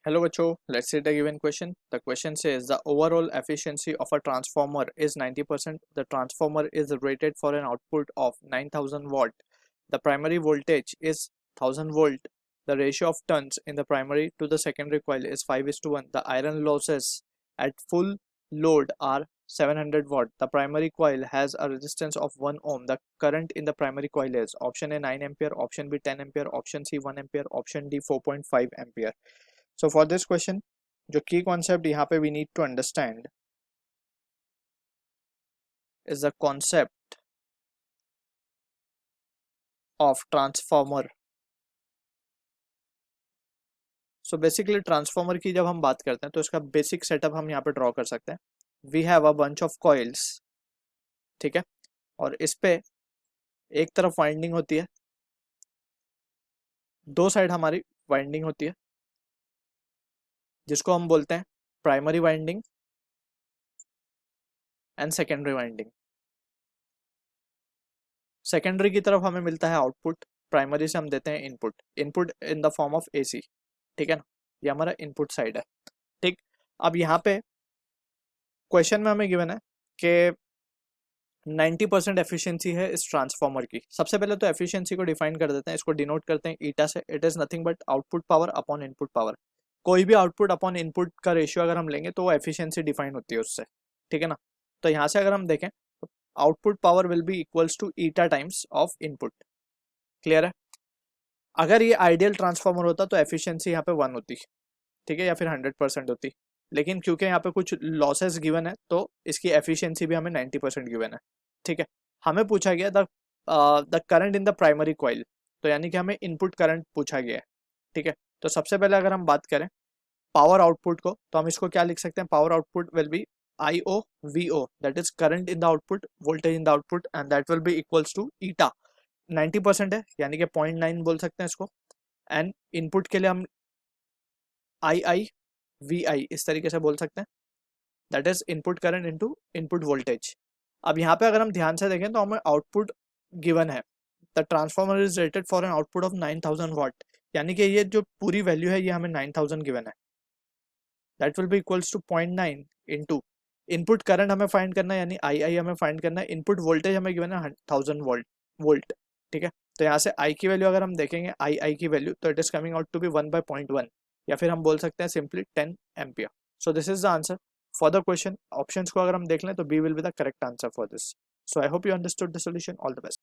Hello Bacho, let's see the given question. The question says the overall efficiency of a transformer is 90%. The transformer is rated for an output of 9000 watt. The primary voltage is 1000 volt. The ratio of turns in the primary to the secondary coil is 5:1. The iron losses at full load are 700 watt. The primary coil has a resistance of 1 ohm. The current in the primary coil is option A 9 ampere, option B 10 ampere, option C 1 ampere, option D 4.5 ampere. So for this question, जो key concept यहाँ पे we need to understand is the concept of transformer. So basically transformer की जब हम बात करते हैं तो इसका basic setup हम यहाँ पे draw कर सकते हैं. We have a bunch of coils, ठीक है, और इस पे एक तरफ वाइंडिंग होती है, दो साइड हमारी वाइंडिंग होती है जिसको हम बोलते हैं primary winding and secondary winding. Secondary की तरफ हमें मिलता है आउटपुट, प्राइमरी से हम देते हैं input, input in the form of AC, ठीक है ना, ये हमारा इनपुट साइड है. ठीक, अब यहाँ पे क्वेश्चन में हमें गिवन है कि 90% एफिशिएंसी है इस ट्रांसफॉर्मर की. सबसे पहले तो एफिशिएंसी को डिफाइन कर देते हैं, इसको डिनोट करते हैं ईटा से. It is nothing but output power upon input power. कोई भी आउटपुट अपॉन इनपुट का रेशियो अगर हम लेंगे तो वो एफिशिएंसी डिफाइन होती है उससे, ठीक है ना. तो यहाँ से अगर हम देखें तो output power will be equals to eta times of input. Clear है. अगर ये आइडियल ट्रांसफॉर्मर होता तो एफिशिएंसी यहाँ पे 1 होती, ठीक है, या फिर 100% होती. लेकिन क्योंकि यहाँ पे कुछ लॉसेस गिवन है तो इसकी एफिशिएंसी भी हमें 90% गिवन है, ठीक है. हमें पूछा गया the current in the primary coil, तो यानी कि हमें इनपुट करंट पूछा गया है, ठीक है. तो सबसे पहले अगर हम बात करें पावर आउटपुट को तो हम इसको क्या लिख सकते हैं, power output will be IO VO, that is current in the output, voltage in the output, and that will be equals to eta. 90% है यानी कि 0.9 बोल सकते हैं इसको. एंड इनपुट के लिए हम II VI इस तरीके से बोल सकते हैं, that is input current into input voltage. अब यहाँ पे अगर हम ध्यान से देखें तो हमें आउटपुट गिवन है, the transformer is rated for an output of 9000 वाट, यानी कि ये जो पूरी वैल्यू है ये हमें 9000 गिवन है. That will be equals to 0.9 into input current हमें फाइंड करना है, यानी II हमें फाइंड करना है, इनपुट वोल्टेज हमें गिवन है 1000 वोल्ट, ठीक है. तो यहाँ से I की वैल्यू अगर हम देखेंगे II की वैल्यू तो it is coming out to be 1/0.1, या फिर हम बोल सकते हैं simply 10 ampere. So this is the answer for the question. Options को अगर हम देख लें तो B will be the correct answer for this. So I hope you understood the solution. All the best.